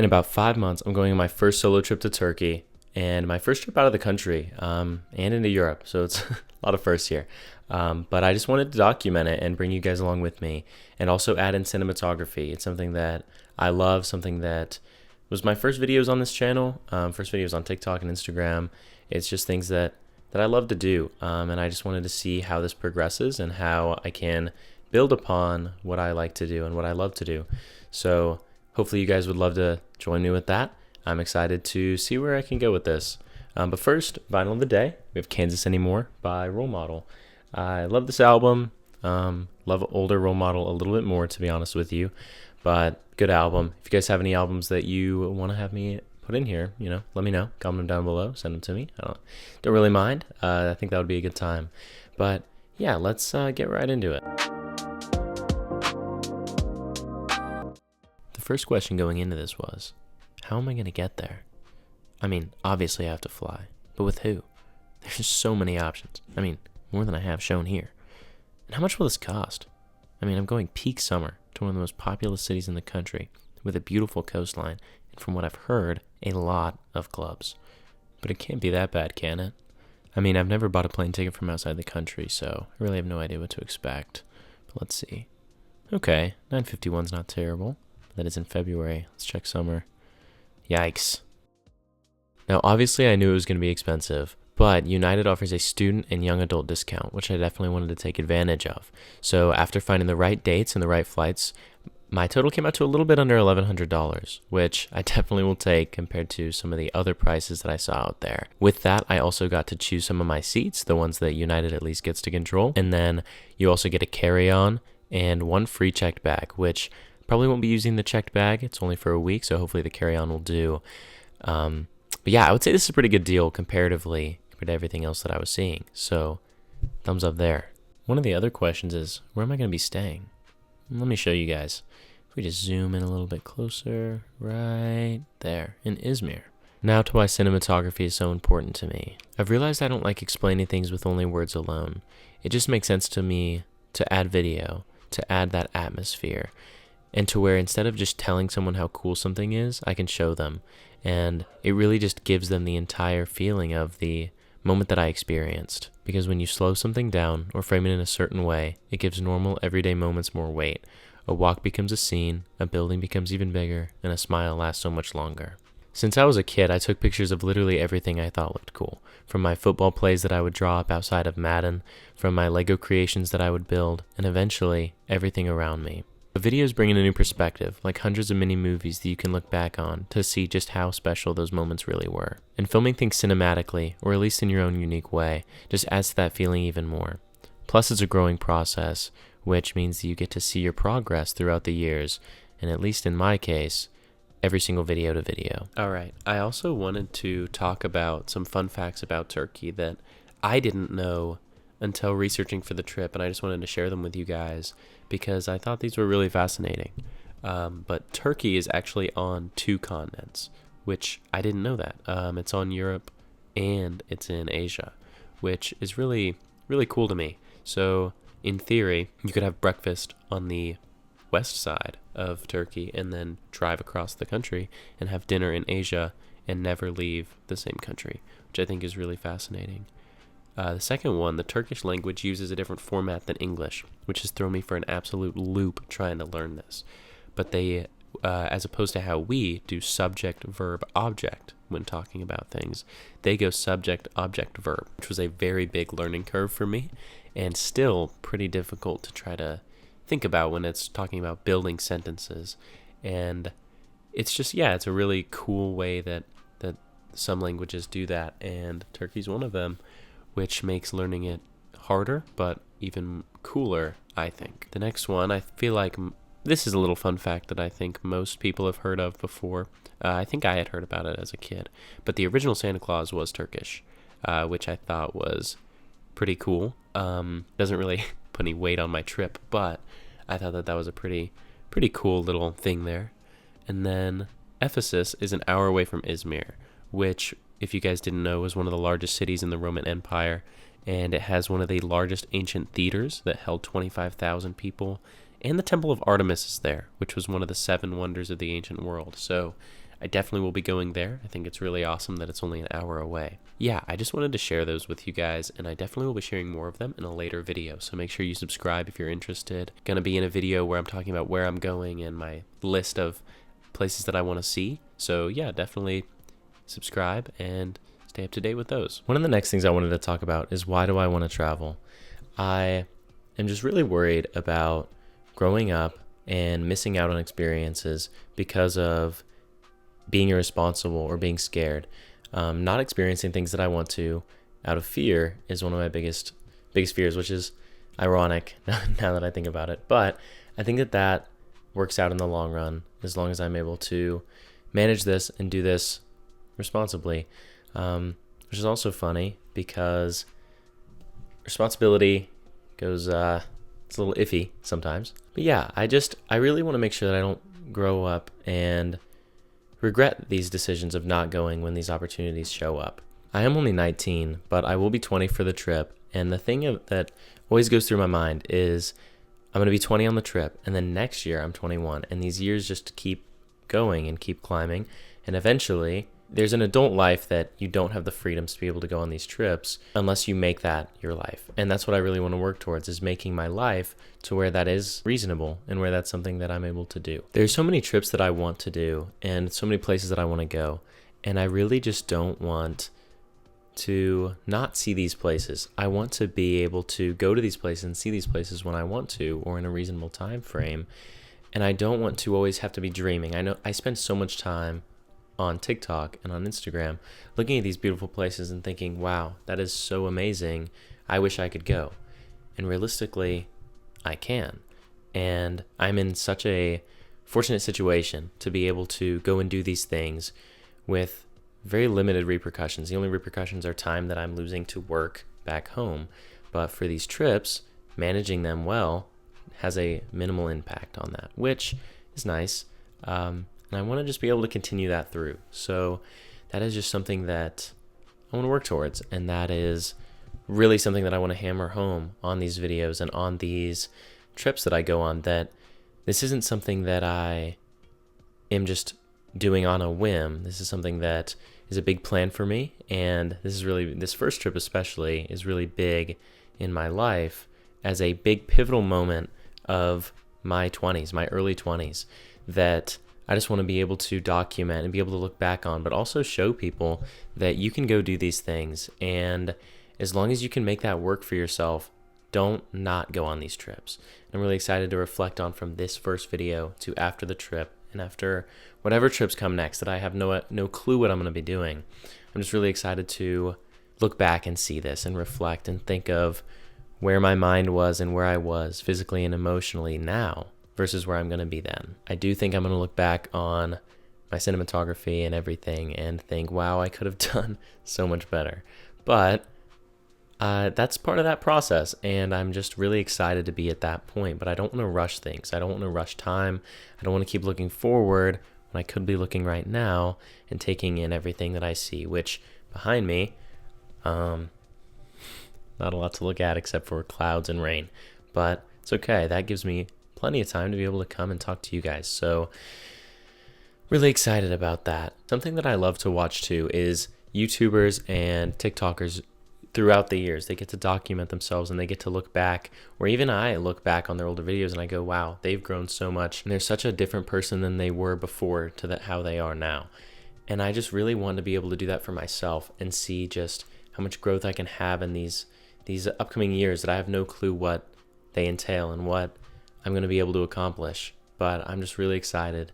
In about 5 months, I'm going on my first solo trip to Turkey and my first trip out of the country and into Europe. So it's a lot of firsts here. But I just wanted to document it and bring you guys along with me and also add in cinematography. It's something that I love, something that was my first videos on this channel, first videos on TikTok and Instagram. It's just things that I love to do. And I just wanted to see how this progresses and how I can build upon what I like to do and what I love to do. So hopefully you guys would love to join me with that. I'm excited to see where I can go with this. But first, vinyl of the day. We have Kansas Anymore by Role Model. I love this album. Love older Role Model a little bit more, to be honest with you. But good album. If you guys have any albums that you want to have me put in here, let me know. Comment them down below. Send them to me. I don't really mind. I think that would be a good time. But yeah, let's get right into it. The first question going into this was, how am I going to get there? I mean, obviously I have to fly, but with who? There's so many options. I mean, more than I have shown here. And how much will this cost? I mean, I'm going peak summer to one of the most populous cities in the country with a beautiful coastline and, from what I've heard, a lot of clubs. But it can't be that bad, can it? I mean, I've never bought a plane ticket from outside the country, so I really have no idea what to expect. But let's see. Okay, $951's not terrible. That is in February. Let's check summer. Yikes. Now, obviously, I knew it was going to be expensive, but United offers a student and young adult discount, which I definitely wanted to take advantage of. So after finding the right dates and the right flights, my total came out to a little bit under $1,100, which I definitely will take compared to some of the other prices that I saw out there. With that, I also got to choose some of my seats, the ones that United at least gets to control. And then you also get a carry-on and one free checked bag, which probably won't be using the checked bag. It's only for a week, so hopefully the carry-on will do. But yeah, I would say this is a pretty good deal comparatively compared to everything else that I was seeing. So thumbs up there. One of the other questions is, where am I going to be staying? Let me show you guys. If we just zoom in a little bit closer, right there, in Izmir. Now to why cinematography is so important to me. I've realized I don't like explaining things with only words alone. It just makes sense to me to add video, to add that atmosphere, and to where instead of just telling someone how cool something is, I can show them. And it really just gives them the entire feeling of the moment that I experienced. Because when you slow something down or frame it in a certain way, it gives normal everyday moments more weight. A walk becomes a scene, a building becomes even bigger, and a smile lasts so much longer. Since I was a kid, I took pictures of literally everything I thought looked cool. From my football plays that I would draw up outside of Madden, from my Lego creations that I would build, and eventually, everything around me. The videos bring in a new perspective, like hundreds of mini movies that you can look back on to see just how special those moments really were. And filming things cinematically, or at least in your own unique way, just adds to that feeling even more. Plus, it's a growing process, which means that you get to see your progress throughout the years, and at least in my case, every single video to video. Alright, I also wanted to talk about some fun facts about Turkey that I didn't know until researching for the trip, and I just wanted to share them with you guys because I thought these were really fascinating. But Turkey is actually on 2 continents, which I didn't know that. It's on Europe and it's in Asia, which is really, really cool to me. So in theory, you could have breakfast on the west side of Turkey and then drive across the country and have dinner in Asia and never leave the same country, which I think is really fascinating. The second one, the Turkish language uses a different format than English, which has thrown me for an absolute loop trying to learn this. But they, as opposed to how we do subject, verb, object when talking about things, they go subject, object, verb, which was a very big learning curve for me and still pretty difficult to try to think about when it's talking about building sentences. And it's just, yeah, it's a really cool way that some languages do that, and Turkey's one of them, which makes learning it harder, but even cooler, I think. The next one, I feel like this is a little fun fact that I think most people have heard of before. I think I had heard about it as a kid, but the original Santa Claus was Turkish, which I thought was pretty cool. Doesn't really put any weight on my trip, but I thought that was a pretty cool little thing there. And then Ephesus is an hour away from Izmir, which, if you guys didn't know, was one of the largest cities in the Roman Empire, and it has one of the largest ancient theaters that held 25,000 people, and the Temple of Artemis is there, which was one of the 7 wonders of the ancient world. So I definitely will be going there. I think it's really awesome that it's only an hour away. Yeah, I just wanted to share those with you guys, and I definitely will be sharing more of them in a later video, so make sure you subscribe if you're interested. Gonna be in a video where I'm talking about where I'm going and my list of places that I want to see. So yeah, definitely subscribe and stay up to date with those. One of the next things I wanted to talk about is, why do I want to travel? I am just really worried about growing up and missing out on experiences because of being irresponsible or being scared. Not experiencing things that I want to out of fear is one of my biggest fears, which is ironic now that I think about it. But I think that works out in the long run, as long as I'm able to manage this and do this responsibly, which is also funny because responsibility goes, it's a little iffy sometimes. But yeah, I really want to make sure that I don't grow up and regret these decisions of not going when these opportunities show up. I am only 19, but I will be 20 for the trip. And the thing that always goes through my mind is, I'm going to be 20 on the trip, and then next year I'm 21. And these years just keep going and keep climbing. And eventually, there's an adult life that you don't have the freedoms to be able to go on these trips unless you make that your life. And that's what I really want to work towards, is making my life to where that is reasonable and where that's something that I'm able to do. There's so many trips that I want to do and so many places that I want to go. And I really just don't want to not see these places. I want to be able to go to these places and see these places when I want to, or in a reasonable time frame. And I don't want to always have to be dreaming. I know I spend so much time on TikTok and on Instagram looking at these beautiful places and thinking, wow, that is so amazing. I wish I could go. And realistically, I can. And I'm in such a fortunate situation to be able to go and do these things with very limited repercussions. The only repercussions are time that I'm losing to work back home. But for these trips, managing them well has a minimal impact on that, which is nice. And I want to just be able to continue that through. So that is just something that I want to work towards. And that is really something that I want to hammer home on these videos and on these trips that I go on, that this isn't something that I am just doing on a whim. This is something that is a big plan for me. And this first trip especially is really big in my life as a big pivotal moment of my 20s, my early 20s, that I just want to be able to document and be able to look back on, but also show people that you can go do these things. And as long as you can make that work for yourself, don't not go on these trips. I'm really excited to reflect on from this first video to after the trip and after whatever trips come next that I have no clue what I'm going to be doing. I'm just really excited to look back and see this and reflect and think of where my mind was and where I was physically and emotionally now versus where I'm going to be then. I do think I'm going to look back on my cinematography and everything and think, wow, I could have done so much better. But that's part of that process, and I'm just really excited to be at that point. But I don't want to rush things. I don't want to rush time. I don't want to keep looking forward when I could be looking right now and taking in everything that I see, which behind me, not a lot to look at except for clouds and rain. But it's okay. That gives me plenty of time to be able to come and talk to you guys. So really excited about that. Something that I love to watch too is YouTubers and TikTokers throughout the years. They get to document themselves and they get to look back, or even I look back on their older videos and I go, wow, they've grown so much and they're such a different person than they were before to how they are now. And I just really want to be able to do that for myself and see just how much growth I can have in these upcoming years that I have no clue what they entail and what I'm going to be able to accomplish. But I'm just really excited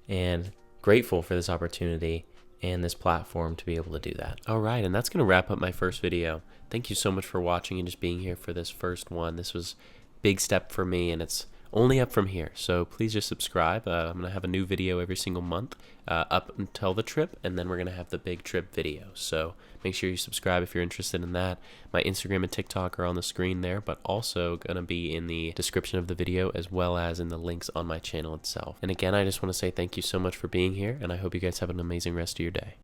and grateful for this opportunity and this platform to be able to do that. All right, and that's going to wrap up my first video. Thank you so much for watching and just being here for this first one. This was a big step for me, and it's only up from here. So please just subscribe. I'm going to have a new video every single month up until the trip, and then we're going to have the big trip video. So make sure you subscribe if you're interested in that. My Instagram and TikTok are on the screen there, but also going to be in the description of the video as well as in the links on my channel itself. And again, I just want to say thank you so much for being here, and I hope you guys have an amazing rest of your day.